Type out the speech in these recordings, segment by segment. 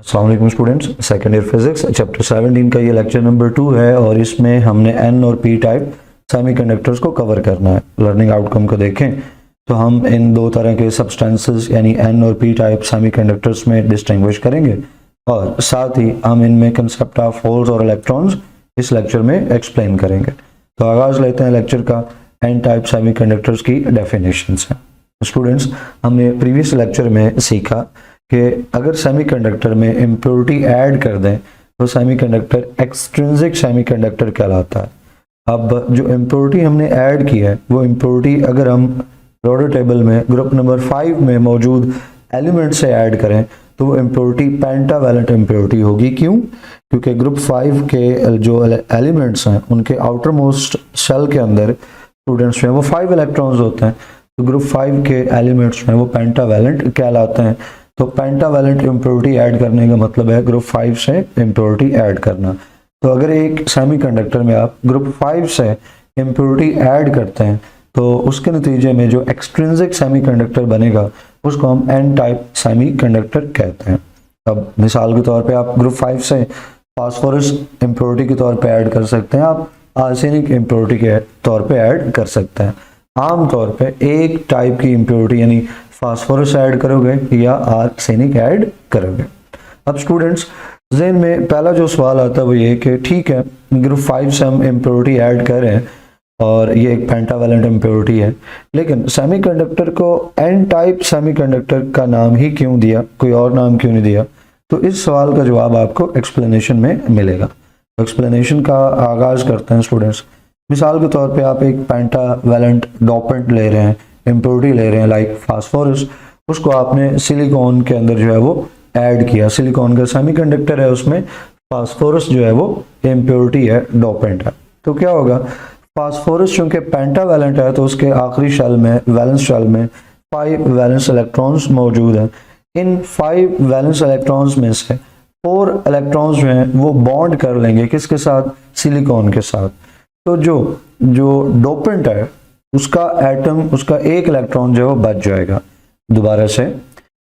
अस्सलाम वालेकुम students, second year physics chapter 17 का ये लेक्चर नंबर 2 है और इसमें हमने एन और पी टाइप सेमीकंडक्टर्स को कवर करना है। लर्निंग आउटकम को देखें तो हम इन दो तरह के सब्सटेंसेस यानी एन और पी टाइप सेमीकंडक्टर्स में डिस्टिंग्विश करेंगे और साथ ही हम इनमें कंसेप्ट ऑफ होल्स और इलेक्ट्रॉन्स इस लेक्चर में एक्सप्लेन करेंगे। तो आगाज लेते हैं लेक्चर का। एन टाइप सेमीकंडक्टर्स की डेफिनेशंस हैं। स्टूडेंट्स, हमने प्रीवियस लेक्चर में सीखा कि अगर सेमीकंडक्टर में इम्प्योरिटी ऐड कर दें तो सेमीकंडक्टर एक्सट्रिंसिक सेमीकंडक्टर कहलाता है। अब जो इम्प्योरिटी हमने ऐड की है वो इम्प्योरिटी अगर हम पीरियोडिक टेबल में ग्रुप नंबर 5 में मौजूद एलिमेंट से ऐड करें तो वो इम्प्योरिटी पेंटावैलेंट इम्प्योरिटी होगी। क्यों? क्योंकि ग्रुप 5 के जो एलिमेंट्स हैं उनके आउटर मोस्ट शेल के अंदर स्टूडेंट्स में वो 5 इलेक्ट्रॉन्स होते हैं, तो ग्रुप 5 के एलिमेंट्स में वो पेंटावैलेंट कहलाते हैं। तो पेंटावैलेंट इम्प्योरिटी ऐड करने का मतलब है ग्रुप 5 से इम्प्योरिटी ऐड करना। तो अगर एक सेमीकंडक्टर में आप ग्रुप 5 से इम्प्योरिटी ऐड करते हैं तो उसके नतीजे में जो एक्सट्रिंसिक सेमीकंडक्टर बनेगा उसको हम एन टाइप सेमीकंडक्टर कहते हैं। अब मिसाल के तौर पे आप ग्रुप 5 से फास्फोरस इम्प्योरिटी के तौर पे ऐड कर सकते हैं, आप आर्सेनिक इम्प्योरिटी के तौर पे ऐड कर सकते हैं। आम तौर पे एक टाइप की इम्प्योरिटी यानी फास्फोरस ऐड करोगे या आर्सेनिक ऐड करोगे। अब स्टूडेंट्स, ज़हन में पहला जो सवाल आता है वो ये कि ठीक है ग्रुप 5 से हम इम्प्योरिटी ऐड कर रहे हैं और ये एक पेंटावैलेंट इम्प्योरिटी है, लेकिन सेमीकंडक्टर को एन टाइप सेमीकंडक्टर का नाम ही क्यों दिया, कोई और नाम क्यों नहीं दिया? तो इस सवाल का जवाब आपको एक्सप्लेनेशन में मिलेगा। तो एक्सप्लेनेशन का आगाज करते हैं स्टूडेंट्स। मिसाल के तौर पे आप एक पेंटावैलेंट डोपेंट ले रहे हैं, इम्प्योरिटी ले रहे हैं लाइक फास्फोरस, उसको आपने सिलिकॉन के अंदर जो है वो ऐड किया। सिलिकॉन का सेमीकंडक्टर है, उसमें फास्फोरस जो है वो इम्प्योरिटी है, डोपेंट है। तो क्या होगा, फास्फोरस चूंकि पेंटावैलेंट है तो उसके आखिरी शेल में वैलेंस शेल में 5 वैलेंस इलेक्ट्रॉन्स मौजूद हैं। इन 5 वैलेंस इलेक्ट्रॉन्स में से 4 इलेक्ट्रॉन्स जो हैं वो बॉन्ड कर लेंगे किसके साथ? सिलिकॉन के साथ। तो जो डोपेंट है उसका एटम, उसका एक इलेक्ट्रॉन जो है वो बच जाएगा। दोबारा से,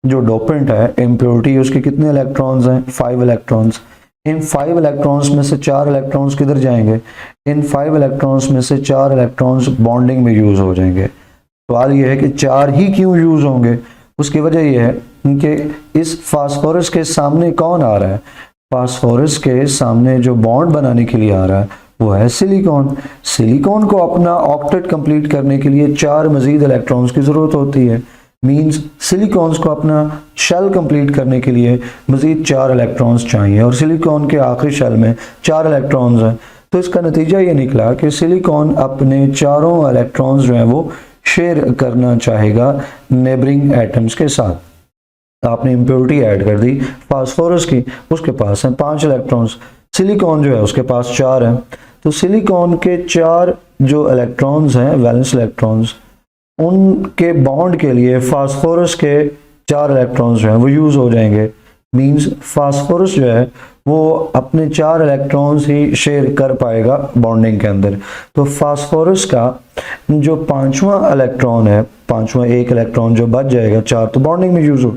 जो डोपेंट है इम्प्योरिटी, उसके कितने इलेक्ट्रॉन्स हैं? 5 इलेक्ट्रॉन्स। इन 5 इलेक्ट्रॉन्स में से 4 इलेक्ट्रॉन्स किधर जाएंगे? इन 5 इलेक्ट्रॉन्स में से 4 इलेक्ट्रॉन्स बॉन्डिंग में यूज हो जाएंगे। सवाल यह है कि 4 ही क्यों यूज होंगे? उसकी वजह यह है कि इस फास्फोरस के सामने कौन आ रहा है? फास्फोरस के सामने जो बॉन्ड बनाने के लिए आ रहा है वो है सिलिकॉन। सिलिकॉन को अपना ऑक्टेट कंप्लीट करने के लिए 4 मजीद इलेक्ट्रॉन्स की जरूरत होती है। मींस सिलिकॉन्स को अपना शेल कंप्लीट करने के लिए मजीद 4 इलेक्ट्रॉन्स चाहिए और सिलिकॉन के आखिरी शेल में 4 इलेक्ट्रॉन्स हैं। तो इसका नतीजा ये निकला कि सिलिकॉन अपने चारों इलेक्ट्रॉन्स जो हैं वो शेयर करना चाहेगा नेबरिंग एटम्स के साथ। आपने इम्प्योरिटी ऐड कर दी फास्फोरस की, उसके पास हैं 5 इलेक्ट्रॉन्स, सिलिकॉन जो है उसके पास 4 हैं। तो सिलिकॉन के 4 जो इलेक्ट्रॉन्स हैं वैलेंस इलेक्ट्रॉन्स, उनके बॉन्ड के लिए फास्फोरस के 4 इलेक्ट्रॉन्स जो हैं वो यूज हो जाएंगे। मींस फास्फोरस जो है वो अपने 4 इलेक्ट्रॉन्स ही शेयर कर पाएगा बॉन्डिंग के अंदर। तो फास्फोरस का जो 5वां इलेक्ट्रॉन है, 5वां एक इलेक्ट्रॉन जो बच जाएगा, 4 तो बॉन्डिंग में यूज हो,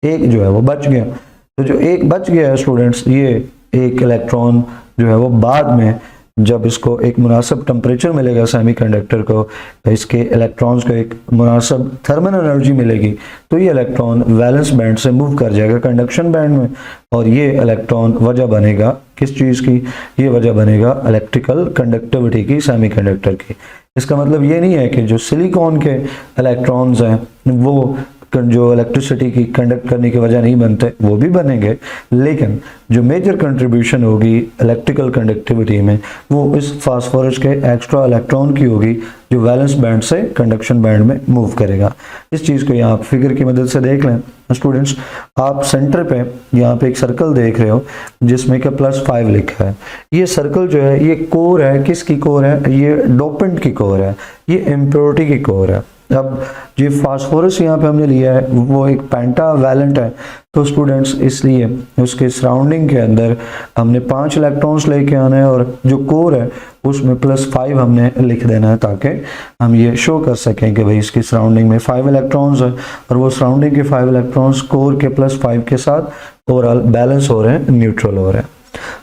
एक जो है वो बच गया। तो जो एक बच गया है स्टूडेंट्स, ये एक इलेक्ट्रॉन जो है वो बाद में जब इसको एक मुनासिब टेम्परेचर मिलेगा सेमीकंडक्टर को, इसके इलेक्ट्रॉन्स को एक मुनासिब थर्मल एनर्जी मिलेगी तो ये इलेक्ट्रॉन वैलेंस बैंड से मूव कर जाएगा कंडक्शन बैंड में और ये इलेक्ट्रॉन वजह बनेगा किस चीज़ की? ये वजह बनेगा इलेक्ट्रिकल कंडक्टिविटी की, सेमीकंडक्टर की। इसका मतलब ये नहीं है कि जो सिलिकॉन के इलेक्ट्रॉन्स हैं वो जो इलेक्ट्रिसिटी की कंडक्ट करने की वजह नहीं बनते, वो भी बनेंगे, लेकिन जो मेजर कंट्रीब्यूशन होगी इलेक्ट्रिकल कंडक्टिविटी में वो इस फास्फोरस के एक्स्ट्रा इलेक्ट्रॉन की होगी जो वैलेंस बैंड से कंडक्शन बैंड में मूव करेगा। इस चीज़ को यहाँ फिगर की मदद से देख लें स्टूडेंट्स। आप सेंटर पे यहाँ पे एक सर्कल देख रहे हो जिसमें कि +5 लिखा है। ये सर्कल जो है ये कोर है, किसकी कोर है? ये डोपेंट की कोर है, ये इम्प्योरिटी की कोर है। अब जो फास्फोरस यहाँ पे हमने लिया है वो एक पेंटावैलेंट है, तो स्टूडेंट्स इसलिए उसके सराउंडिंग के अंदर हमने 5 इलेक्ट्रॉन्स लेके आना है और जो कोर है उसमें +5 हमने लिख देना है, ताकि हम ये शो कर सकें कि भाई इसकी सराउंडिंग में 5 इलेक्ट्रॉन्स है और वो सराउंडिंग के 5 इलेक्ट्रॉन्स कोर के +5 के साथ ओवरऑल बैलेंस हो रहे हैं, न्यूट्रल हो रहे हैं।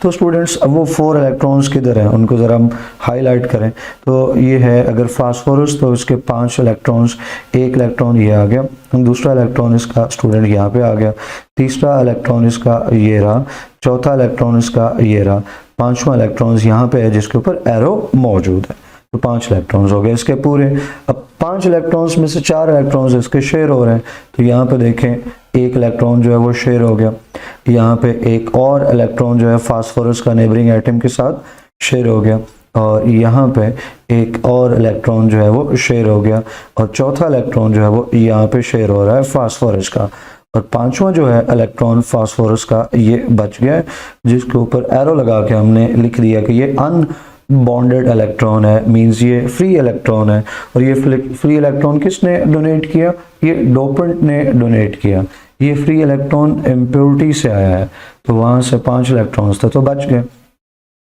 तो स्टूडेंट्स अब वो 4 इलेक्ट्रॉन्स किधर हैं उनको ज़रा हम हाईलाइट करें, तो ये है अगर फास्फोरस तो उसके 5 इलेक्ट्रॉन्स, एक इलेक्ट्रॉन ये आ गया, दूसरा इलेक्ट्रॉन इसका स्टूडेंट यहाँ पे आ गया, तीसरा इलेक्ट्रॉन इसका ये रहा, चौथा इलेक्ट्रॉन इसका ये रहा, पांचवा इलेक्ट्रॉन यहाँ पे है जिसके ऊपर एरो मौजूद है, तो 5 इलेक्ट्रॉन्स हो गए इसके पूरे। अब 5 इलेक्ट्रॉन्स में से 4 इलेक्ट्रॉन्स इसके शेयर हो रहे हैं, तो यहाँ पे देखें एक इलेक्ट्रॉन जो है वो शेयर हो गया, यहाँ पे एक और इलेक्ट्रॉन जो है फास्फोरस का नेबरिंग एटम के साथ शेयर हो गया, और यहाँ पे एक और इलेक्ट्रॉन जो है वो शेयर हो गया, और चौथा इलेक्ट्रॉन जो है वो यहाँ पे शेयर हो रहा है फास्फोरस का, और पांचवा जो है इलेक्ट्रॉन फास्फोरस का ये बच गया है, जिसके ऊपर एरो लगा के हमने लिख दिया कि ये अनबॉन्डेड इलेक्ट्रॉन है, मींस ये फ्री इलेक्ट्रॉन है। और ये फ्री इलेक्ट्रॉन किसने डोनेट किया? ये डोपेंट ने डोनेट किया। ये फ्री इलेक्ट्रॉन इम्प्योरिटी से आया है, तो वहां से 5 इलेक्ट्रॉन्स थे तो बच गए।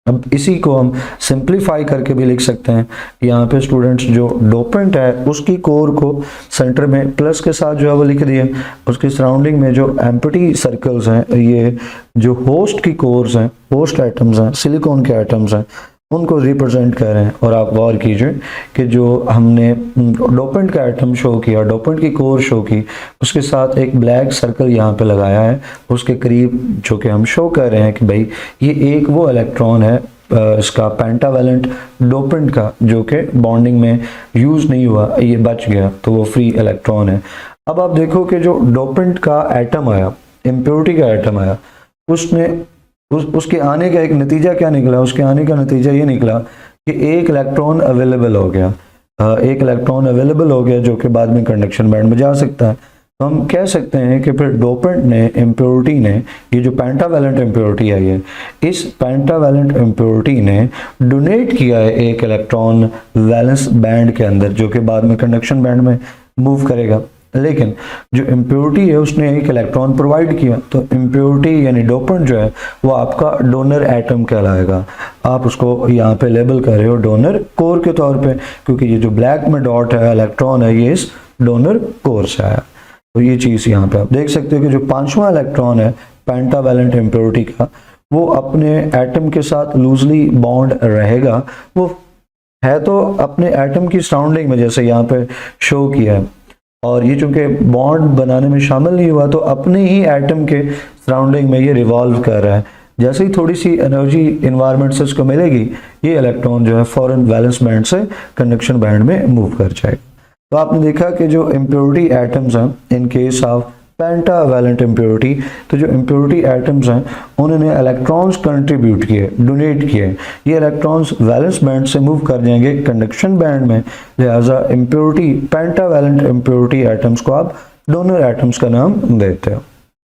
अब इसी को हम सिंप्लीफाई करके भी लिख सकते हैं। यहाँ पे स्टूडेंट्स जो डोपेंट है उसकी कोर को सेंटर में प्लस के साथ जो है वो लिख दिए, उसकी सराउंडिंग में जो एम्प्टी सर्कल्स हैं, ये जो होस्ट की कोर्स हैं, होस्ट एटम्स हैं, सिलिकॉन के एटम्स हैं, उनको रिप्रेजेंट कर रहे हैं। और आप गौर कीजिए कि जो हमने डोपेंट का एटम शो किया, डोपेंट की कोर शो की, उसके साथ एक ब्लैक सर्कल यहाँ पे लगाया है उसके करीब, जो कि हम शो कर रहे हैं कि भाई ये एक वो इलेक्ट्रॉन है इसका पेंटावैलेंट डोपेंट का, जो कि बॉन्डिंग में यूज नहीं हुआ, ये बच गया, तो वो फ्री इलेक्ट्रॉन है। अब आप देखो कि जो डोपेंट का एटम आया, इम्प्योरिटी का एटम आया, उसने उसके आने का एक नतीजा क्या निकला? उसके आने का नतीजा ये निकला कि एक इलेक्ट्रॉन अवेलेबल हो गया, एक इलेक्ट्रॉन अवेलेबल हो गया जो कि बाद में कंडक्शन बैंड में जा सकता है। तो हम कह सकते हैं कि फिर डोपेंट ने, इम्प्योरिटी ने, ये जो पेंटावैलेंट इम्प्योरिटी है, ये इस पेंटावैलेंट इम्प्योरिटी ने डोनेट किया है एक इलेक्ट्रॉन वैलेंस बैंड के अंदर, जो कि बाद में कंडक्शन बैंड में मूव करेगा। लेकिन जो इम्प्योरिटी है उसने एक इलेक्ट्रॉन प्रोवाइड किया, तो इम्प्योरिटी यानी डोपेंट जो है वो आपका डोनर एटम कहलाएगा। आप उसको यहाँ पे लेबल कर रहे हो डोनर कोर के तौर पे, क्योंकि ये जो ब्लैक में डॉट है इलेक्ट्रॉन है, ये इस डोनर कोर से आया। तो ये चीज़ यहाँ पे आप देख सकते हो कि जो 5वां इलेक्ट्रॉन है पेंटावैलेंट इम्प्योरिटी का, वो अपने एटम के साथ लूजली बॉन्ड रहेगा। वो है तो अपने एटम की सराउंडिंग में, जैसे यहाँ पे शो किया है, और ये चूंकि बॉन्ड बनाने में शामिल नहीं हुआ, तो अपने ही एटम के सराउंडिंग में ये रिवॉल्व कर रहा है। जैसे ही थोड़ी सी एनर्जी इन्वायरमेंट से इसको मिलेगी, ये इलेक्ट्रॉन जो है फॉरन वैलेंस बैंड से कंडक्शन बैंड में मूव कर जाएगा। तो आपने देखा कि जो इम्प्योरिटी एटम्स हैं, in case of pentavalent impurity, तो जो इम्प्योरिटी एटम्स हैं उन्होंने इलेक्ट्रॉन्स कंट्रीब्यूट किए, डोनेट किए। ये इलेक्ट्रॉन्स वैलेंस बैंड से मूव कर जाएंगे कंडक्शन बैंड में, लिहाजा इम्प्योरिटी, पेंटावैलेंट इम्प्योरिटी एटम्स को आप डोनर एटम्स का नाम देते हो।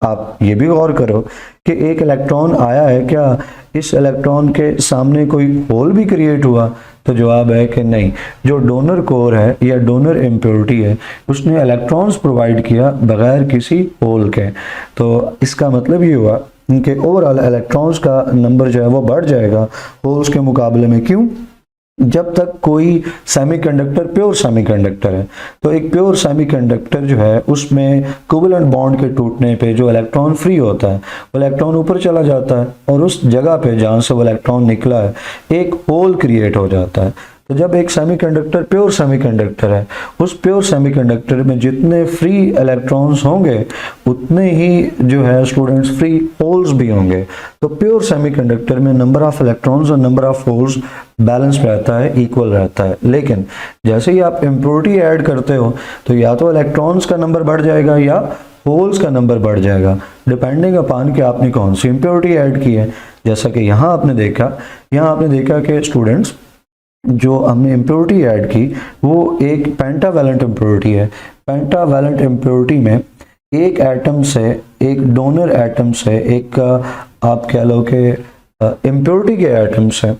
आप ये भी गौर करो कि एक इलेक्ट्रॉन आया है, क्या इस इलेक्ट्रॉन के सामने कोई होल भी क्रिएट हुआ? तो जवाब है कि नहीं। जो डोनर कोर है या डोनर इम्प्योरिटी है, उसने इलेक्ट्रॉन्स प्रोवाइड किया बगैर किसी होल के। तो इसका मतलब ये हुआ कि ओवरऑल इलेक्ट्रॉन्स का नंबर जो है वो बढ़ जाएगा होल्स के मुकाबले में। क्यों? जब तक कोई सेमीकंडक्टर प्योर सेमीकंडक्टर है, तो एक प्योर सेमीकंडक्टर जो है उसमें कोवेलेंट बॉन्ड के टूटने पे जो इलेक्ट्रॉन फ्री होता है, वो इलेक्ट्रॉन ऊपर चला जाता है, और उस जगह पे जहाँ से वो इलेक्ट्रॉन निकला है एक होल क्रिएट हो जाता है। तो जब एक सेमीकंडक्टर प्योर सेमीकंडक्टर है, उस प्योर सेमीकंडक्टर में जितने फ्री इलेक्ट्रॉन्स होंगे उतने ही जो है स्टूडेंट्स फ्री होल्स भी होंगे। तो प्योर सेमीकंडक्टर में नंबर ऑफ इलेक्ट्रॉन्स और नंबर ऑफ होल्स बैलेंस रहता है, इक्वल रहता है। लेकिन जैसे ही आप इम्प्योरिटी ऐड करते हो, तो या तो इलेक्ट्रॉन्स का नंबर बढ़ जाएगा या होल्स का नंबर बढ़ जाएगा, डिपेंडिंग अपॉन कि आपने कौन सी इम्प्योरिटी ऐड की है। जैसा कि यहाँ आपने देखा कि स्टूडेंट्स जो हमने इम्प्योरिटी ऐड की वो एक पेंटावैलेंट इम्प्योरिटी है। पेंटावैलेंट इम्प्योरिटी में एक एटम से, एक डोनर एटम से, एक आप कह लो कि इम्प्योरिटी के एटम से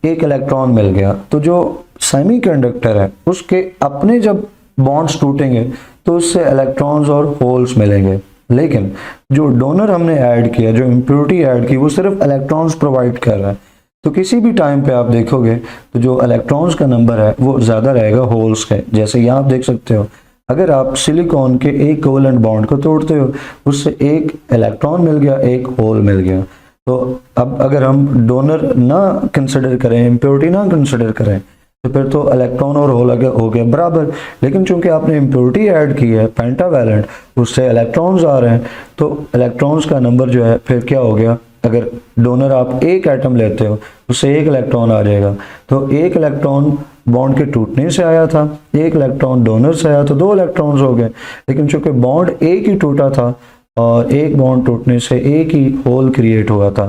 एक इलेक्ट्रॉन मिल गया। तो जो सेमीकंडक्टर है उसके अपने जब बॉन्ड्स टूटेंगे तो उससे इलेक्ट्रॉन्स और होल्स मिलेंगे। लेकिन जो डोनर हमने ऐड किया, जो इम्प्योरिटी ऐड की, वो सिर्फ इलेक्ट्रॉन्स प्रोवाइड कर रहा है। तो किसी भी टाइम पे आप देखोगे तो जो इलेक्ट्रॉन्स का नंबर है वो ज़्यादा रहेगा होल्स के। जैसे यहाँ आप देख सकते हो, अगर आप सिलिकॉन के एक कोवेलेंट बॉन्ड को तोड़ते हो, उससे एक इलेक्ट्रॉन मिल गया, एक होल मिल गया। तो अब अगर हम डोनर ना कंसिडर करें, इम्प्योरिटी ना कंसिडर करें, तो फिर तो इलेक्ट्रॉन और होल हो गया बराबर। लेकिन चूंकि आपने इम्प्योरिटी ऐड की है पेंटावैलेंट, उससे इलेक्ट्रॉन्स आ रहे हैं, तो इलेक्ट्रॉन्स का नंबर जो है फिर क्या हो गया, अगर डोनर आप एक एटम लेते हो उससे एक इलेक्ट्रॉन आ जाएगा। तो एक इलेक्ट्रॉन बॉन्ड के टूटने से आया था, एक इलेक्ट्रॉन डोनर से आया, तो दो इलेक्ट्रॉन्स हो गए। लेकिन चूंकि बॉन्ड एक ही टूटा था और एक बॉन्ड टूटने से एक ही होल क्रिएट हुआ था,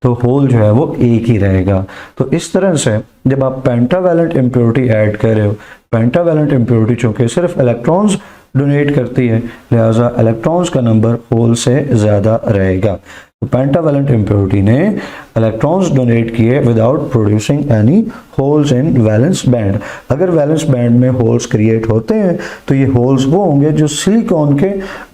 तो होल जो है वो एक ही रहेगा। तो इस तरह से जब आप पेंटावैलेंट इम्प्योरिटी ऐड कर रहे हो, पेंटावैलेंट इम्प्योरिटी चूंकि सिर्फ इलेक्ट्रॉन्स डोनेट करती है, लिहाजा इलेक्ट्रॉन्स का नंबर होल से ज़्यादा रहेगा। तो पेंटावैलेंट इम्प्योरिटी ने इलेक्ट्रॉन्स डोनेट किए without producing any holes in valence band. अगर वैलेंस बैंड में होल्स क्रिएट होते हैं तो ये होल्स वो होंगे जो सिलिकॉन के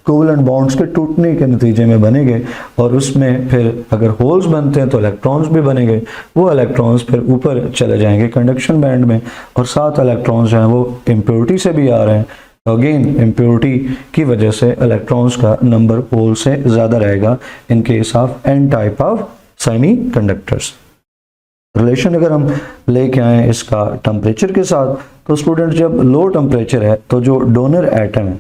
कोवेलेंट बॉन्ड्स के टूटने के नतीजे में बनेंगे, और उसमें फिर अगर होल्स बनते हैं तो इलेक्ट्रॉन्स भी बनेंगे। वो इलेक्ट्रॉन्स फिर ऊपर चले जाएंगे कंडक्शन बैंड में, और 7 इलेक्ट्रॉन्स जो हैं वो इम्प्योरिटी से भी आ रहे हैं। अगेन इम्प्योरिटी की वजह से इलेक्ट्रॉन्स का नंबर होल से ज़्यादा रहेगा in case of N type of semiconductors. Relation अगर हम लेके आए इसका टेम्परेचर के साथ, तो स्टूडेंट जब लो टेम्परेचर है तो जो डोनर एटम है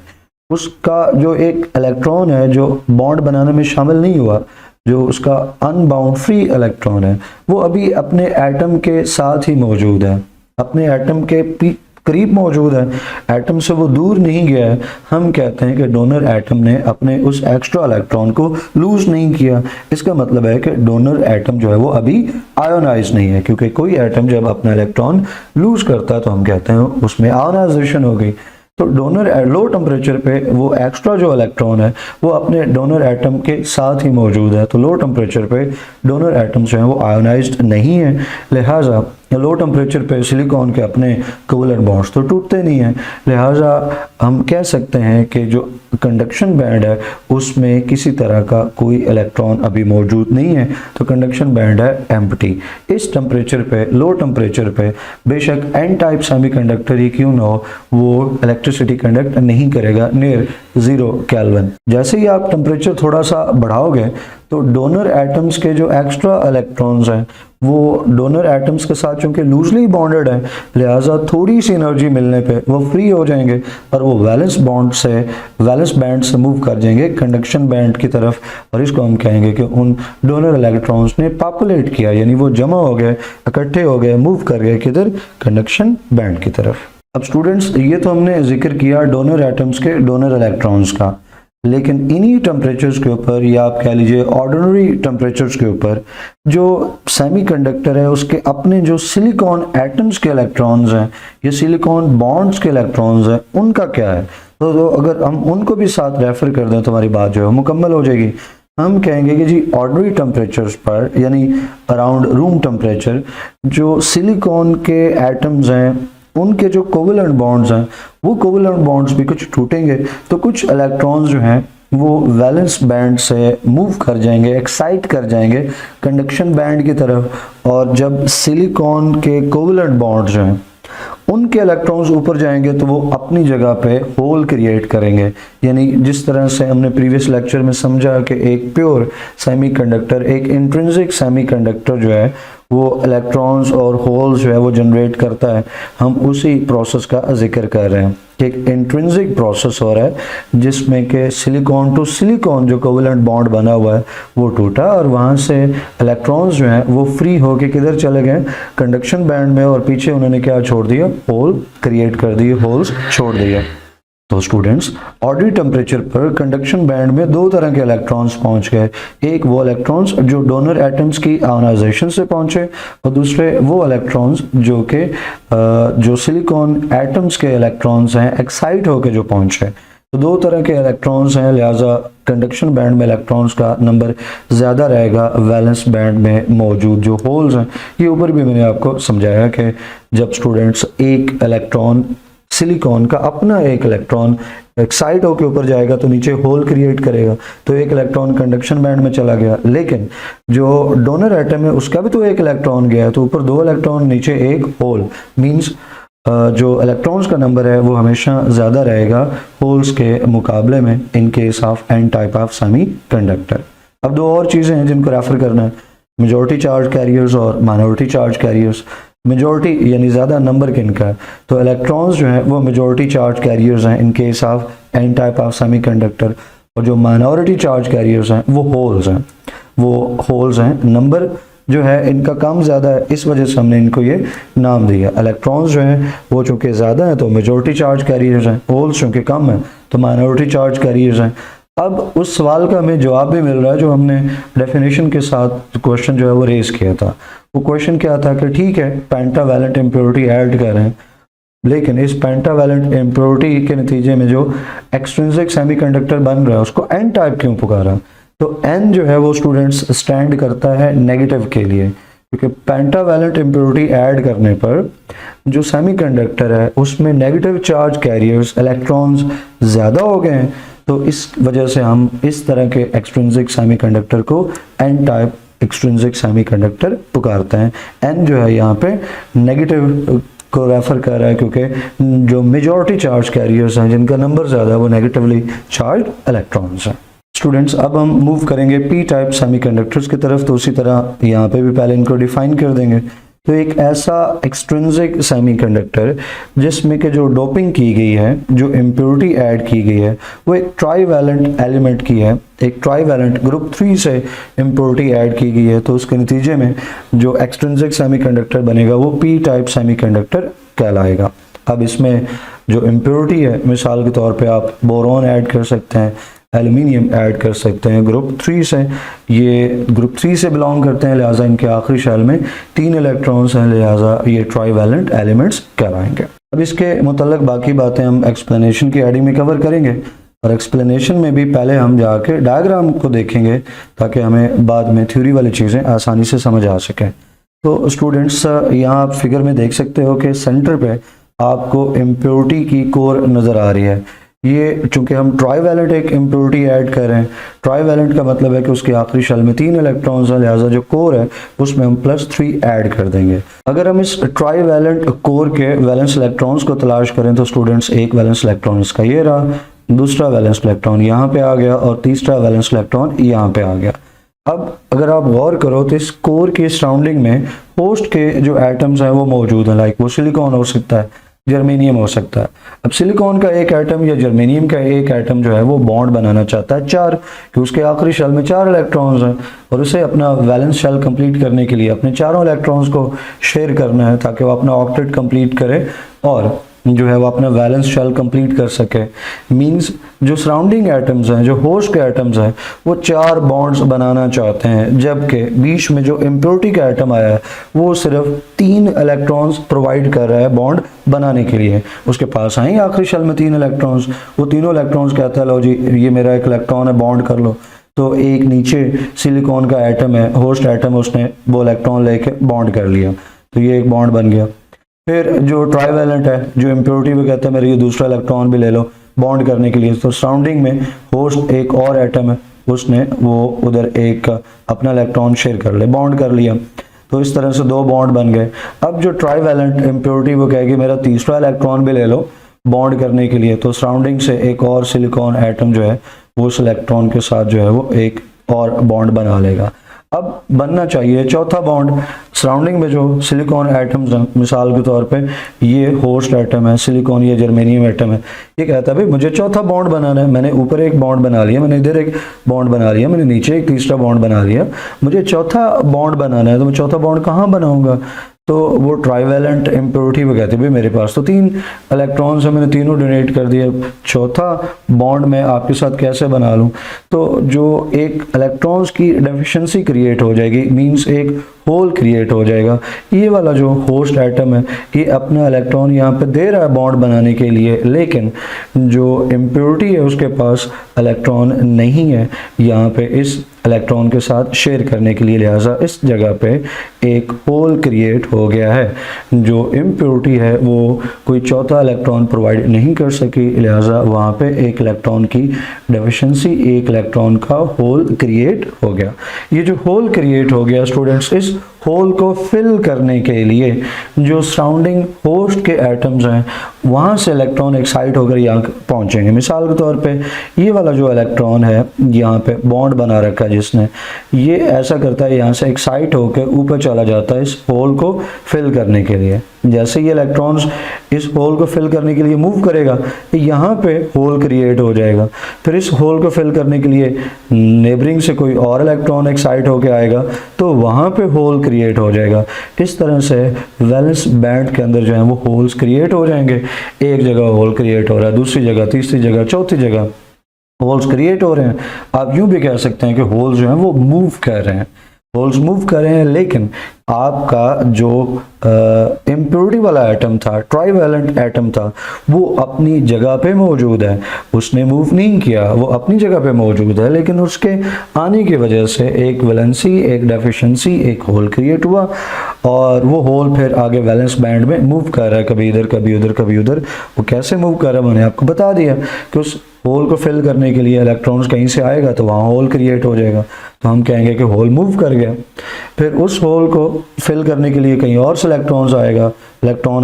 उसका जो एक इलेक्ट्रॉन है जो बॉन्ड बनाने में शामिल नहीं हुआ, जो उसका अनबाउंड फ्री इलेक्ट्रॉन है, वो अभी अपने एटम के साथ ही मौजूद है, अपने एटम के करीब मौजूद है, एटम से वो दूर नहीं गया है। हम कहते हैं कि डोनर एटम ने अपने उस एक्स्ट्रा इलेक्ट्रॉन को लूज नहीं किया। इसका मतलब है कि डोनर एटम जो है वो अभी आयोनाइज नहीं है, क्योंकि कोई एटम जब अपना इलेक्ट्रॉन लूज करता है तो हम कहते हैं उसमें आयोनाइजेशन हो गई। तो डोनर लो टेम्परेचर पे वो एक्स्ट्रा जो इलेक्ट्रॉन है वो अपने डोनर एटम के साथ ही मौजूद है। तो लो टेम्परेचर पे डोनर एटम जो है वो आयोनाइज्ड नहीं है, लिहाजा लो टेम्परेचर पे सिलिकॉन के अपने कोवेलेंट बॉन्ड्स तो टूटते नहीं हैं। लिहाजा हम कह सकते हैं कि जो कंडक्शन बैंड है उसमें किसी तरह का कोई इलेक्ट्रॉन अभी मौजूद नहीं है, तो कंडक्शन बैंड है एम्प्टी। इस टेम्परेचर पे, लो टेम्परेचर पे, बेशक एन टाइप सेमीकंडक्टर ही क्यों ना हो, वो इलेक्ट्रिसिटी कंडक्ट नहीं करेगा नियर 0 केल्विन। जैसे ही आप टेम्परेचर थोड़ा सा बढ़ाओगे तो डोनर एटम्स के जो एक्स्ट्रा इलेक्ट्रॉन्स हैं वो डोनर एटम्स के साथ चूंकि लूजली बॉन्डेड है, लिहाजा थोड़ी सी एनर्जी मिलने पे वो फ्री हो जाएंगे और वो वैलेंस बैंड से मूव कर जाएंगे कंडक्शन बैंड की तरफ, और इसको हम कहेंगे कि उन डोनर इलेक्ट्रॉन्स ने पॉपुलेट किया, यानी वो जमा हो गए, इकट्ठे हो गए, मूव कर गए किधर, कंडक्शन बैंड की तरफ। अब स्टूडेंट्स ये तो हमने जिक्र किया डोनर एटम्स के डोनर इलेक्ट्रॉन्स का, लेकिन इन्हीं टेम्परेचर्स के ऊपर, या आप कह लीजिए ऑर्डिनरी टेम्परेचर्स के ऊपर, जो सेमीकंडक्टर है उसके अपने जो सिलिकॉन एटम्स के इलेक्ट्रॉन्स हैं या सिलिकॉन बॉन्ड्स के इलेक्ट्रॉन्स हैं, उनका क्या है। तो अगर हम उनको भी साथ रेफर कर दें तो हमारी बात जो है मुकम्मल हो जाएगी। हम कहेंगे कि जी ऑर्डिनरी टेम्परेचर्स पर, यानी अराउंड रूम टेम्परेचर, जो सिलिकॉन के एटम्स हैं उनके जो कोवेलेंट बॉन्ड्स हैं वो कोवेलेंट बॉन्ड्स भी कुछ टूटेंगे, तो कुछ इलेक्ट्रॉन्स जो हैं वो वैलेंस बैंड से मूव कर जाएंगे, एक्साइट कर जाएंगे कंडक्शन बैंड की तरफ, और जब सिलिकॉन के कोवेलेंट बॉन्ड्स जो हैं उनके इलेक्ट्रॉन्स ऊपर जाएंगे तो वो अपनी जगह पे होल क्रिएट करेंगे। यानी जिस तरह से हमने प्रीवियस लेक्चर में समझा कि एक प्योर सेमीकंडक्टर, एक इंट्रिंसिक सेमीकंडक्टर जो है वो इलेक्ट्रॉन्स और होल्स जो है वो जनरेट करता है, हम उसी प्रोसेस का जिक्र कर रहे हैं। एक इंट्रिंसिक प्रोसेस हो रहा है जिसमें कि सिलिकॉन टू सिलिकॉन जो कोवेलेंट बॉन्ड बना हुआ है वो टूटा, और वहाँ से इलेक्ट्रॉन्स जो हैं वो फ्री होके किधर चले गए, कंडक्शन बैंड में, और पीछे उन्होंने क्या छोड़ दिया, होल क्रिएट कर दिए, होल्स छोड़ दिए। तो स्टूडेंट्स ऑर्डिनरी टेम्परेचर पर कंडक्शन बैंड में दो तरह के इलेक्ट्रॉन्स पहुंच गए, एक वो इलेक्ट्रॉन्स जो डोनर एटम्स की आयोनाइजेशन से पहुंचे, और दूसरे वो इलेक्ट्रॉन्स जो कि जो सिलिकॉन एटम्स के इलेक्ट्रॉन्स हैं एक्साइट होकर जो पहुंचे। तो दो तरह के इलेक्ट्रॉन्स हैं, लिहाजा कंडक्शन बैंड में इलेक्ट्रॉन्स का नंबर ज़्यादा रहेगा वैलेंस बैंड में मौजूद जो होल्स हैं। ये ऊपर भी मैंने आपको समझाया कि जब स्टूडेंट्स एक इलेक्ट्रॉन सिलिकॉन का अपना एक इलेक्ट्रॉन एक्साइट होकर ऊपर जाएगा तो नीचे होल क्रिएट करेगा, तो एक इलेक्ट्रॉन कंडक्शन बैंड में चला गया। लेकिन जो डोनर एटम है उसका भी तो एक इलेक्ट्रॉन गया, तो ऊपर 2 इलेक्ट्रॉन नीचे एक होल, मींस जो इलेक्ट्रॉन्स का नंबर है वो हमेशा ज़्यादा रहेगा होल्स के मुकाबले में in case of N type of semiconductor. अब 2 और चीज़ें हैं जिनको रेफर करना है, मेजॉरिटी चार्ज कैरियर्स और माइनॉरिटी चार्ज कैरियर्स। मेजॉरिटी यानी ज़्यादा नंबर किनका है, तो इलेक्ट्रॉन्स जो है वो मेजॉरिटी चार्ज कैरियर्स हैं in case of N type of semiconductor, और जो माइनॉरिटी चार्ज कैरियर्स हैं वो होल्स हैं। नंबर जो है इनका कम ज़्यादा है, इस वजह से हमने इनको ये नाम दिया। इलेक्ट्रॉन्स जो हैं वो चूँकि ज़्यादा हैं तो मेजॉरिटी चार्ज कैरियर्स हैं, होल्स चूँकि कम है तो माइनॉरिटी चार्ज कैरियर्स हैं। अब उस सवाल का हमें जवाब भी मिल रहा है जो हमने डेफिनेशन के साथ क्वेश्चन जो है वो रेज किया था। वो क्वेश्चन क्या था कि ठीक है पेंटावैलेंट इम्प्योरिटी ऐड कर रहे हैं, लेकिन इस पेंटावैलेंट इम्प्योरिटी के नतीजे में जो एक्सट्रिंसिक सेमीकंडक्टर बन रहा है उसको एन टाइप क्यों पुकारा? तो एन जो है वो स्टूडेंट्स स्टैंड करता है नेगेटिव के लिए, क्योंकि पेंटावैलेंट इम्प्योरिटी ऐड करने पर जो सेमीकंडक्टर है उसमें नेगेटिव चार्ज कैरियर्स इलेक्ट्रॉन्स ज़्यादा हो गए हैं, तो इस वजह से हम इस तरह के एक्सट्रिंसिक सेमीकंडक्टर को एन टाइप एक्सट्रिंसिक सेमीकंडक्टर पुकारते हैं। एन जो है यहाँ पे नेगेटिव को रेफर कर रहा है क्योंकि जो मेजॉरिटी चार्ज कैरियर्स हैं जिनका नंबर ज़्यादा है वो नेगेटिवली चार्ज इलेक्ट्रॉन्स हैं। स्टूडेंट्स अब हम मूव करेंगे पी टाइप सेमीकंडक्टर्स की तरफ, तो उसी तरह यहाँ पे भी पहले इनको डिफाइन कर देंगे। तो एक ऐसा एक्सट्रिंसिक सेमीकंडक्टर जिसमें के जो डोपिंग की गई है, जो इम्प्योरिटी ऐड की गई है वो एक ट्राईवैलेंट एलिमेंट की है, एक ट्राईवैलेंट ग्रुप 3 से इम्प्योरिटी ऐड की गई है, तो उसके नतीजे में जो एक्सट्रिंसिक सेमीकंडक्टर बनेगा वो पी टाइप सेमीकंडक्टर कहलाएगा। अब इसमें जो इम्प्योरिटी है, मिसाल के तौर पे आप बोरॉन ऐड कर सकते हैं, एल्युमिनियम ऐड कर सकते हैं ग्रुप 3 से, ये ग्रुप 3 से बिलोंग करते हैं, लिहाजा इनके आखिरी शेल में 3 इलेक्ट्रॉन्स हैं, लिहाजा ये ट्राईवैलेंट एलिमेंट्स कहलाएंगे। अब इसके मुतल्लिक बाकी बातें हम एक्सप्लेनेशन की हेडिंग में कवर करेंगे, और एक्सप्लेनेशन में भी पहले हम जाके डायग्राम को देखेंगे ताकि हमें बाद में थ्योरी वाली चीज़ें आसानी से समझ आ सकें। तो स्टूडेंट्स यहाँ आप फिगर में देख सकते हो कि सेंटर पे आपको इम्प्योरिटी की कोर नज़र आ रही है। ये चूंकि हम ट्राईवैलेंट एक इम्प्योरिटी ऐड कर रहे हैं, ट्राईवैलेंट का मतलब है कि उसके आखिरी शेल में 3 इलेक्ट्रॉन्स हैं, लिहाजा जो कोर है उसमें हम +3 ऐड कर देंगे। अगर हम इस ट्राईवैलेंट कोर के वैलेंस इलेक्ट्रॉन्स को तलाश करें तो स्टूडेंट्स एक वैलेंस इलेक्ट्रॉन इसका ये रहा, दूसरा वैलेंस इलेक्ट्रॉन यहाँ पे आ गया और तीसरा वैलेंस इलेक्ट्रॉन यहाँ पे आ गया। अब अगर आप गौर करो तो इस कोर के सराउंडिंग में होस्ट के जो एटम्स हैं वो मौजूद हैं, लाइक वो सिलिकॉन हो सकता है, जर्मेनियम हो सकता है। अब सिलिकॉन का एक एटम या जर्मेनियम का एक एटम जो है वो बॉन्ड बनाना चाहता है 4, कि उसके आखिरी शेल में 4 इलेक्ट्रॉन्स हैं और उसे अपना वैलेंस शेल कंप्लीट करने के लिए अपने चारों इलेक्ट्रॉन्स को शेयर करना है ताकि वो अपना ऑक्टेट कंप्लीट करे और जो है वो अपना वैलेंस शेल कंप्लीट कर सके। मींस जो सराउंडिंग एटम्स हैं, जो होस्ट के एटम्स हैं, वो 4 बॉन्ड्स बनाना चाहते हैं, जबकि बीच में जो इम्प्योरिटी का एटम आया है वो सिर्फ 3 इलेक्ट्रॉन्स प्रोवाइड कर रहा है बॉन्ड बनाने के लिए। उसके पास आए आखिरी शेल में 3 इलेक्ट्रॉन्स, वो तीनों इलेक्ट्रॉन्स कहता है लो जी ये मेरा एक इलेक्ट्रॉन है, बॉन्ड कर लो। तो एक नीचे सिलिकॉन का एटम है, होस्ट एटम, उसने वो इलेक्ट्रॉन लेके बॉन्ड कर लिया, तो ये एक बॉन्ड बन गया। फिर जो ट्राईवैलेंट है, जो इम्प्योरिटी वो कहता है मेरे ये दूसरा इलेक्ट्रॉन भी ले लो बॉन्ड करने के लिए, तो सराउंडिंग में होस्ट एक और एटम है, उसने वो उधर एक अपना इलेक्ट्रॉन शेयर कर ले, बॉन्ड कर लिया, तो इस तरह से 2 बॉन्ड बन गए। अब जो ट्राईवैलेंट इम्प्योरिटी वो कहेगी मेरा तीसरा इलेक्ट्रॉन भी ले लो बॉन्ड करने के लिए, तो सराउंडिंग से एक और सिलिकॉन एटम जो है वो उस इलेक्ट्रॉन के साथ जो है वो एक और बॉन्ड बना लेगा। अब बनना चाहिए चौथा बॉन्ड। सराउंडिंग में जो सिलिकॉन एटम्स हैं, मिसाल के तौर पे ये होस्ट एटम है, सिलिकॉन ये जर्मेनियम एटम है, ये कहता है भाई मुझे चौथा बॉन्ड बनाना है, मैंने ऊपर एक बॉन्ड बना लिया, मैंने इधर एक बॉन्ड बना लिया, मैंने नीचे एक तीसरा बॉन्ड बना लिया, मुझे चौथा बॉन्ड बनाना है, तो मैं चौथा बॉन्ड कहाँ बनाऊंगा? तो वो ट्राईवैलेंट इम्प्योरिटी वो कहते हैं भाई मेरे पास तो 3 इलेक्ट्रॉन्स हैं, मैंने तीनों डोनेट कर दिए, चौथा बॉन्ड मैं आपके साथ कैसे बना लूं? तो जो एक इलेक्ट्रॉन्स की डेफिशिएंसी क्रिएट हो जाएगी, मींस एक होल क्रिएट हो जाएगा। ये वाला जो होस्ट एटम है ये अपना इलेक्ट्रॉन यहाँ पे दे रहा है बॉन्ड बनाने के लिए, लेकिन जो इम्प्योरिटी है उसके पास इलेक्ट्रॉन नहीं है यहाँ पे इस इलेक्ट्रॉन के साथ शेयर करने के लिए, लिहाजा इस जगह पे एक होल क्रिएट हो गया है। जो इम्प्योरिटी है वो कोई चौथा इलेक्ट्रॉन प्रोवाइड नहीं कर सकी, लिहाजा वहाँ पे एक इलेक्ट्रॉन की डेफिशिएंसी, एक इलेक्ट्रॉन का होल क्रिएट हो गया। ये जो होल क्रिएट हो गया स्टूडेंट्स, इस होल को फिल करने के लिए जो सराउंडिंग होस्ट के एटम्स हैं वहाँ से इलेक्ट्रॉन एक्साइट होकर यहाँ पहुँचेंगे। मिसाल के तौर पे ये वाला जो इलेक्ट्रॉन है यहाँ पे बॉन्ड बना रखा है जिसने, ये ऐसा करता है यहाँ से एक्साइट होकर ऊपर चला जाता है इस होल को फिल करने के लिए। जैसे ये इलेक्ट्रॉन्स इस होल को फिल करने के लिए मूव करेगा यहाँ पे होल क्रिएट हो जाएगा। फिर इस होल को फिल करने के लिए नेबरिंग से कोई और इलेक्ट्रॉन एक्साइट होकर आएगा तो वहाँ पे होल क्रिएट हो जाएगा। इस तरह से वैलेंस बैंड के अंदर जो है वो होल्स क्रिएट हो जाएंगे। एक जगह होल क्रिएट हो रहा है, दूसरी जगह, तीसरी जगह, चौथी जगह होल्स क्रिएट हो रहे हैं। आप यूं भी कह सकते हैं कि होल्स जो हैं वो मूव कर रहे हैं, होल्स मूव कर रहे हैं, लेकिन आपका जो इम्प्योरिटी वाला एटम था, ट्राइवैलेंट एटम था, वो अपनी जगह पे मौजूद है, उसने मूव नहीं किया, वो अपनी जगह पे मौजूद है, लेकिन उसके आने की वजह से एक वैलेंसी, एक डेफिशिएंसी, एक होल क्रिएट हुआ और वो होल फिर आगे वैलेंस बैंड में मूव कर रहा है, कभी इधर कभी उधर कभी उधर। वो कैसे मूव कर रहा है मैंने आपको बता दिया कि उस होल को फिल करने के लिए इलेक्ट्रॉन्स कहीं से आएगा तो वहाँ होल क्रिएट हो जाएगा, तो हम कहेंगे कि होल मूव कर गया। फिर उस होल को फिल करने के लिए कहीं और से इलेक्ट्रॉन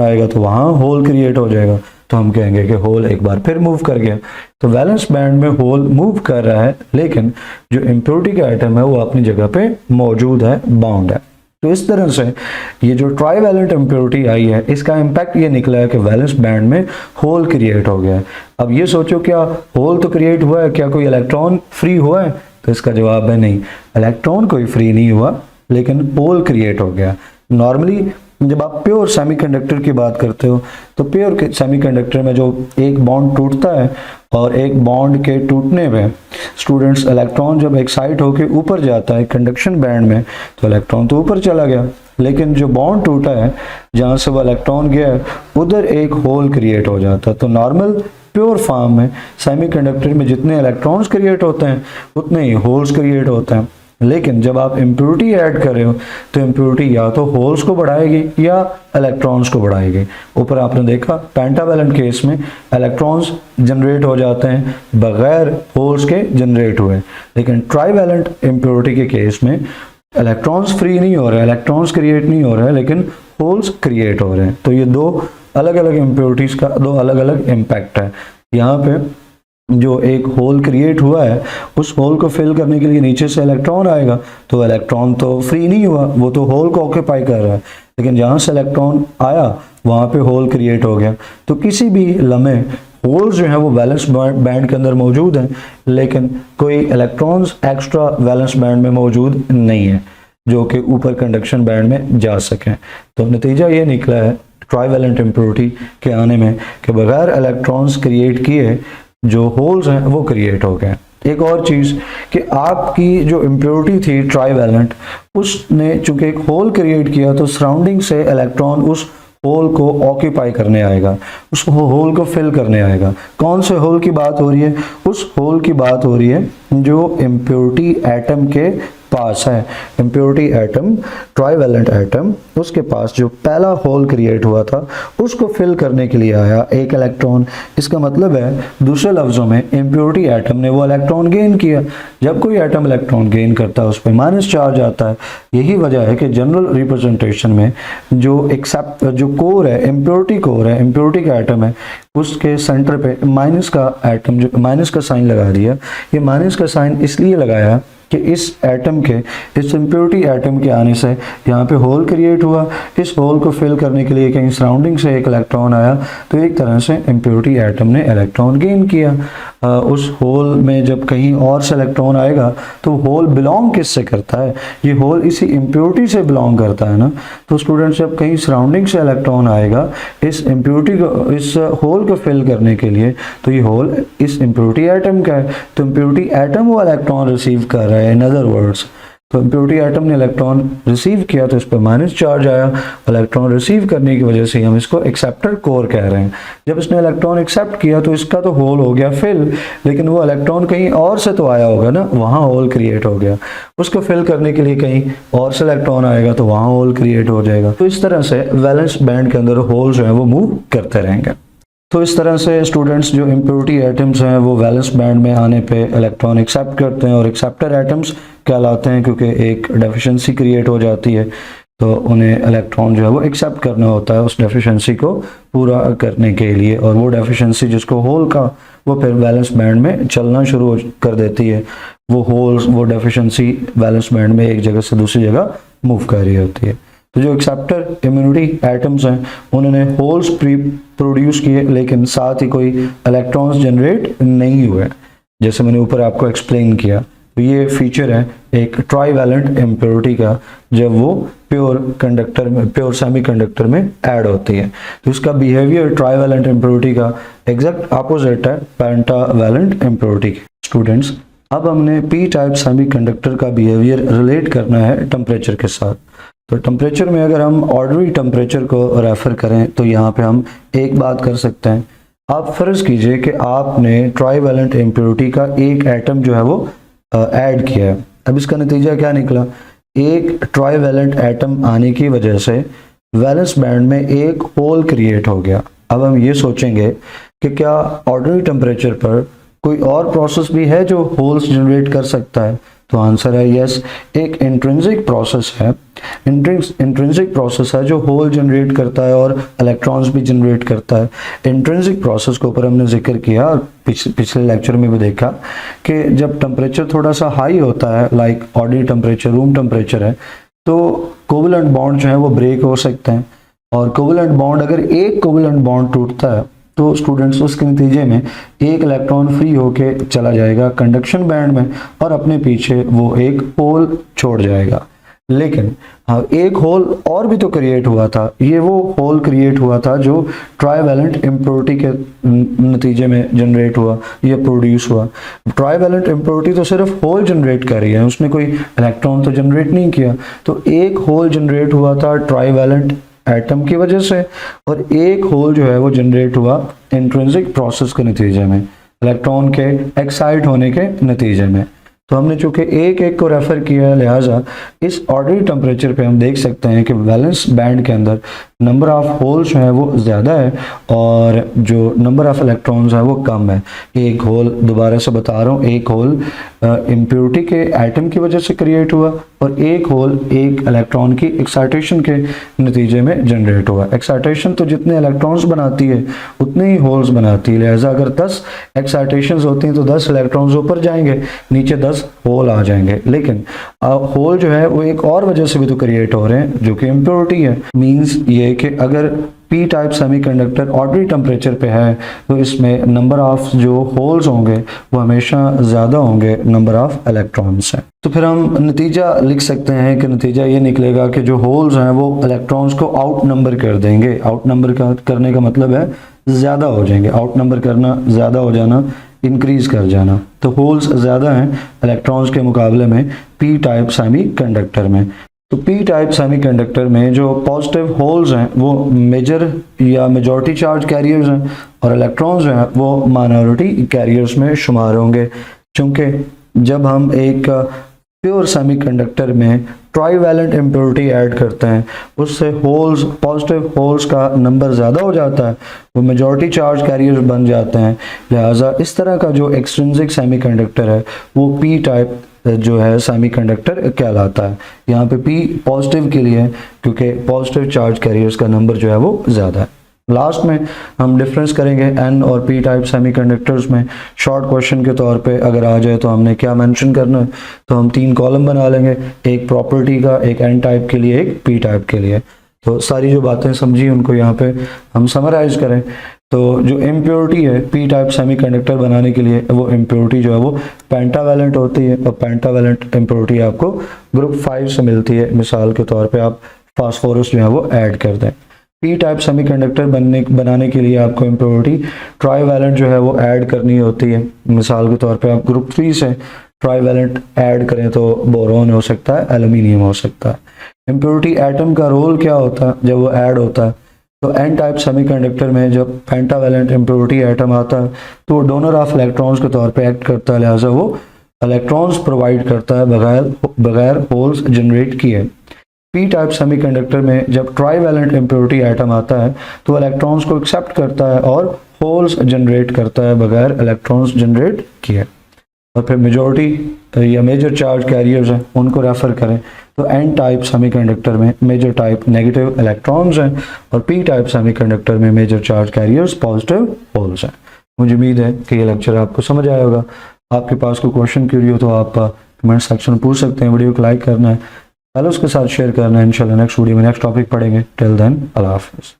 आएगा तो वहाँ होल क्रिएट हो जाएगा, तो हम कहेंगे कि होल एक बार फिर मूव कर गया। तो वैलेंस बैंड में होल मूव कर रहा है, लेकिन जो इम्प्योरिटी का एटम है वो अपनी जगह पे मौजूद है, बाउंड है। तो इस तरह से ये जो ट्राइवैलेंट इम्प्योरिटी आई है इसका इम्पैक्ट ये निकला है कि वैलेंस बैंड में होल क्रिएट हो गया है। अब ये सोचो, क्या होल तो क्रिएट हुआ है, क्या कोई इलेक्ट्रॉन फ्री हुआ है? तो इसका जवाब है नहीं, इलेक्ट्रॉन कोई फ्री नहीं हुआ, लेकिन होल क्रिएट हो गया। नॉर्मली जब आप प्योर सेमीकंडक्टर की बात करते हो तो प्योर सेमीकंडक्टर में जो एक बॉन्ड टूटता है और एक बॉन्ड के टूटने में स्टूडेंट्स इलेक्ट्रॉन जब एक्साइट होकर ऊपर जाता है कंडक्शन बैंड में तो इलेक्ट्रॉन तो ऊपर चला गया, लेकिन जो बॉन्ड टूटा है जहाँ से वो इलेक्ट्रॉन गया है उधर एक होल क्रिएट हो जाता है। तो नॉर्मल प्योर फॉर्म में सेमीकंडक्टर में जितने इलेक्ट्रॉन्स क्रिएट होते हैं उतने ही होल्स क्रिएट होते हैं, लेकिन जब आप इम्प्योरिटी ऐड कर रहे हो तो इम्प्योरिटी या तो होल्स को बढ़ाएगी या इलेक्ट्रॉन्स को बढ़ाएगी। ऊपर आपने देखा पेंटावैलेंट केस में इलेक्ट्रॉन्स जनरेट हो जाते हैं बगैर होल्स के जनरेट हुए, लेकिन ट्राइवैलेंट इम्प्योरिटी के केस में इलेक्ट्रॉन्स फ्री नहीं हो रहे, इलेक्ट्रॉन्स क्रिएट नहीं हो रहे हैं, लेकिन होल्स क्रिएट हो रहे हैं। तो ये दो अलग अलग इम्प्योरिटीज का दो अलग अलग इम्पैक्ट है। यहाँ पे जो एक होल क्रिएट हुआ है उस होल को फिल करने के लिए नीचे से इलेक्ट्रॉन आएगा, तो इलेक्ट्रॉन तो फ्री नहीं हुआ, वो तो होल को ऑक्यूपाई कर रहा है, लेकिन जहाँ से इलेक्ट्रॉन आया वहाँ पे होल क्रिएट हो गया। तो किसी भी लम्हे होल्स जो है वो वैलेंस बैंड के अंदर मौजूद हैं, लेकिन कोई इलेक्ट्रॉन्स एक्स्ट्रा वैलेंस बैंड में मौजूद नहीं है जो कि ऊपर कंडक्शन बैंड में जा सकें। तो नतीजा ये निकला है ट्राइवैलेंट इम्प्योरिटी के आने में कि बगैर इलेक्ट्रॉन्स क्रिएट किए जो होल्स हैं वो क्रिएट हो गए। एक और चीज़ कि आपकी जो इम्प्योरिटी थी ट्राइवैलेंट, उसने चूंकि एक होल क्रिएट किया तो सराउंडिंग से इलेक्ट्रॉन उस होल को ऑक्यूपाई करने आएगा, उस होल को फिल करने आएगा। कौन से होल की बात हो रही है? उस होल की बात हो रही है जो इम्प्योरिटी एटम के पास है। इम्प्योरिटी एटम, ट्राइवैलेंट एटम, उसके पास जो पहला होल क्रिएट हुआ था उसको फिल करने के लिए आया एक इलेक्ट्रॉन। इसका मतलब है दूसरे लफ्ज़ों में इम्प्योरिटी एटम ने वो इलेक्ट्रॉन गेन किया। जब कोई एटम इलेक्ट्रॉन गेन करता है उस पर माइनस चार्ज आता है। यही वजह है कि जनरल रिप्रेजेंटेशन में जो कोर है, इम्प्योरिटी कोर है, इम्प्योरिटी का एटम है, उसके सेंटर पे माइनस का एटम, जो माइनस का साइन लगा दिया। ये माइनस का साइन इसलिए लगाया कि इस एटम के, इस इम्प्योरिटी एटम के आने से यहाँ पे होल क्रिएट हुआ। इस होल को फिल करने के लिए कहीं सराउंडिंग से एक इलेक्ट्रॉन आया, तो एक तरह से इम्प्योरिटी एटम ने इलेक्ट्रॉन गेन किया। उस होल में जब कहीं और से इलेक्ट्रॉन आएगा तो होल बिलोंग किससे करता है? ये होल इसी इम्प्योरिटी से बिलोंग करता है ना। तो स्टूडेंट जब कहीं सराउंडिंग से इलेक्ट्रॉन आएगा इस इम्प्योरिटी को, इस होल को फिल करने के लिए, तो ये होल इस इम्प्योरिटी एटम का है, तो इम्प्योरिटी एटम वो इलेक्ट्रॉन रिसीव कर रहा है। इन अदर वर्ड्स तो इम्प्योरिटी एटम ने इलेक्ट्रॉन रिसीव किया तो इस पर माइनस चार्ज आया। इलेक्ट्रॉन रिसीव करने की वजह से हम इसको एक्सेप्टर कोर कह रहे हैं। जब इसने इलेक्ट्रॉन एक्सेप्ट किया तो इसका तो होल हो गया फिल, लेकिन वो इलेक्ट्रॉन कहीं और से तो आया होगा ना, वहाँ होल क्रिएट हो गया। उसको फिल करने के लिए कहीं और से इलेक्ट्रॉन आएगा तो वहाँ होल क्रिएट हो जाएगा। तो इस तरह से वैलेंस बैंड के अंदर होल जो है वो मूव करते रहेंगे। तो इस तरह से स्टूडेंट्स जो इम्प्योरिटी एटम्स हैं वो वैलेंस बैंड में आने पे इलेक्ट्रॉन एक्सेप्ट करते हैं और एक्सेप्टर एटम्स कहलाते हैं, क्योंकि एक डेफिशिएंसी क्रिएट हो जाती है तो उन्हें इलेक्ट्रॉन जो है वो एक्सेप्ट करना होता है उस डेफिशिएंसी को पूरा करने के लिए। और वो डेफिशिएंसी जिसको होल का वो फिर वैलेंस बैंड में चलना शुरू कर देती है। वो होल्स वो डेफिशिएंसी वैलेंस बैंड में एक जगह से दूसरी जगह मूव कर रही होती है। तो जो एक्सेप्टर इम्यूनिटी एटम्स हैं उन्होंने होल्स प्रोड्यूस किए, लेकिन साथ ही कोई इलेक्ट्रॉन्स जनरेट नहीं हुए, जैसे मैंने ऊपर आपको एक्सप्लेन किया। तो ये फीचर है एक ट्राईवैलेंट इम्प्योरिटी का, जब वो प्योर कंडक्टर में, प्योर सेमीकंडक्टर में ऐड होती है। तो इसका बिहेवियर ट्राईवैलेंट इम्प्योरिटी का एग्जैक्ट अपोजिट है पेंटावैलेंट इम्प्योरिटी के। स्टूडेंट्स, अब हमने पी टाइप सेमीकंडक्टर का बिहेवियर रिलेट करना है टेम्परेचर के साथ। तो टेम्परेचर में अगर हम ऑर्डिनरी टेम्परेचर को रेफर करें तो यहाँ पे हम एक बात कर सकते हैं। आप फर्ज कीजिए कि आपने ट्राईवैलेंट इम्प्योरिटी का एक एटम जो है वो ऐड किया है। अब इसका नतीजा क्या निकला? एक ट्राईवैलेंट एटम आने की वजह से वैलेंस बैंड में एक होल क्रिएट हो गया। अब हम ये सोचेंगे कि क्या ऑर्डिनरी टेम्परेचर पर कोई और प्रोसेस भी है जो होल्स जनरेट कर सकता है? तो आंसर है यस, एक इंट्रिंसिक प्रोसेस है। इंट्रिंसिक प्रोसेस है जो होल जनरेट करता है और इलेक्ट्रॉन्स भी जनरेट करता है। इंट्रिंसिक प्रोसेस के ऊपर हमने जिक्र किया और पिछले लेक्चर में भी देखा कि जब टेम्परेचर थोड़ा सा हाई होता है, like ordinary temperature, room temperature है, तो कोवलेंट बॉन्ड जो है वो ब्रेक हो सकते हैं। और कोवलेंट बॉन्ड, अगर एक कोवलेंट बॉन्ड टूटता है तो स्टूडेंट्स उसके नतीजे में एक इलेक्ट्रॉन फ्री होके चला जाएगा कंडक्शन बैंड में और अपने पीछे वो एक होल छोड़ जाएगा। लेकिन हाँ, एक होल और भी तो क्रिएट हुआ था। ये वो होल क्रिएट हुआ था जो ट्राईवैलेंट इम्प्योरिटी के नतीजे में जनरेट हुआ, ये प्रोड्यूस हुआ। ट्राईवैलेंट इम्प्योरिटी तो सिर्फ होल जनरेट कर रही है, उसने कोई इलेक्ट्रॉन तो जनरेट नहीं किया। तो एक होल जनरेट हुआ था ट्राईवैलेंट एटम की वजह से और एक होल जो है वो जनरेट हुआ इंट्रिंसिक प्रोसेस के नतीजे में, इलेक्ट्रॉन के एक्साइट होने के नतीजे में। तो हमने चूंकि एक एक को रेफर किया है, लिहाजा इस ऑर्डिनरी टेम्परेचर पे हम देख सकते हैं कि वैलेंस बैंड के अंदर नंबर ऑफ होल्स जो है वो ज़्यादा है और जो नंबर ऑफ इलेक्ट्रॉन्स है वो कम है। एक होल, दोबारा से बता रहा हूँ, एक होल इम्प्योरिटी के एटम की वजह से क्रिएट हुआ और एक होल एक इलेक्ट्रॉन की एक्साइटेशन के नतीजे में जनरेट हुआ। एक्साइटेशन तो जितने इलेक्ट्रॉन्स बनाती है उतने ही होल्स बनाती है, लिहाजा अगर 10 एक्साइटेशंस होती हैं तो 10 इलेक्ट्रॉन्स ऊपर जाएंगे, नीचे 10 होल आ जाएंगे। लेकिन होल जो है वो एक और वजह से भी तो क्रिएट हो रहे हैं जो कि इम्प्योरिटी है। मीन्स ये कि अगर P type semiconductor ordinary temperature पे है तो इसमें नंबर ऑफ जो होल्स होंगे वो हमेशा ज़्यादा होंगे नंबर ऑफ इलेक्ट्रॉन्स हैं। तो फिर हम नतीजा लिख सकते हैं कि नतीजा ये निकलेगा कि जो होल्स हैं वो इलेक्ट्रॉन्स को आउट नंबर कर देंगे। आउट नंबर करने का मतलब है ज़्यादा हो जाएंगे। आउट नंबर करना, ज़्यादा हो जाना, इंक्रीज कर जाना। तो होल्स ज़्यादा हैं इलेक्ट्रॉन्स के मुकाबले में पी टाइप सेमीकंडक्टर में। तो पी टाइप सेमीकंडक्टर में जो पॉजिटिव होल्स हैं वो मेजर या मेजॉरिटी चार्ज कैरियर्स हैं और इलेक्ट्रॉन्स जो हैं वो माइनॉरिटी कैरियर्स में शुमार होंगे। क्योंकि जब हम एक प्योर सेमीकंडक्टर में ट्राईवैलेंट इम्प्योरिटी ऐड करते हैं उससे होल्स, पॉजिटिव होल्स का नंबर ज़्यादा हो जाता है, वो मेजॉरिटी चार्ज कैरियर्स बन जाते हैं। लिहाजा इस तरह का जो एक्सट्रिंसिक सेमीकंडक्टर है वो पी टाइप जो है सेमीकंडक्टर कहलाता है। यहाँ पे P पॉजिटिव के लिए है क्योंकि पॉजिटिव चार्ज कैरियर्स का नंबर जो है वो ज़्यादा है। लास्ट में हम डिफरेंस करेंगे N और P टाइप सेमीकंडक्टर्स में। शॉर्ट क्वेश्चन के तौर पे अगर आ जाए तो हमने क्या मेंशन करना है, तो हम 3 कॉलम बना लेंगे, एक प्रॉपर्टी का, एक N टाइप के लिए, एक P टाइप के लिए। तो सारी जो बातें समझी उनको यहाँ पे हम समराइज करें तो जो इम्प्योरिटी है पी टाइप सेमीकंडक्टर बनाने के लिए, वो इम्प्योरिटी जो है वो पेंटावैलेंट होती है और पेंटावैलेंट इम्प्योरिटी आपको ग्रुप 5 से मिलती है। मिसाल के तौर पे आप फास्फोरस जो है वो ऐड कर दें। पी टाइप सेमीकंडक्टर बनाने के लिए आपको इम्प्योरिटी ट्राईवैलेंट जो है वो ऐड करनी होती है। मिसाल के तौर पे आप ग्रुप 3 से ट्राईवैलेंट ऐड करें तो बोरोन हो सकता है, एल्यूमिनियम हो सकता है। इम्प्योरिटी एटम का रोल क्या होता है जब वो ऐड होता है? तो एन टाइप सेमीकंडक्टर में जब पेंटावैलेंट इम्प्योरिटी एटम आता है तो वो डोनर ऑफ इलेक्ट्रॉन्स के तौर पे एक्ट करता है, लिहाजा वो इलेक्ट्रॉन्स प्रोवाइड करता है बगैर होल्स जनरेट किए। पी टाइप सेमीकंडक्टर में जब ट्राईवैलेंट इम्प्योरिटी एटम आता है तो इलेक्ट्रॉन्स को एक्सेप्ट करता है और होल्स जनरेट करता है बगैर इलेक्ट्रॉन्स जनरेट किए। और फिर मेजॉरिटी या मेजर चार्ज कैरियर्स हैं उनको रेफर करें तो एन टाइप सेमीकंडक्टर में मेजर टाइप नेगेटिव इलेक्ट्रॉन्स हैं और पी टाइप सेमीकंडक्टर में major charge carriers positive holes हैं। मुझे उम्मीद है कि ये लेक्चर आपको समझ आया होगा। आपके पास कोई क्वेश्चन क्यूरी हो तो आप कमेंट सेक्शन में पूछ सकते हैं। वीडियो को लाइक करना है, पहले उसके साथ शेयर करना है। इंशाल्लाह नेक्स्ट वीडियो में नेक्स्ट टॉपिक पढ़ेंगे। टिल देन अल्लाह हाफिज़।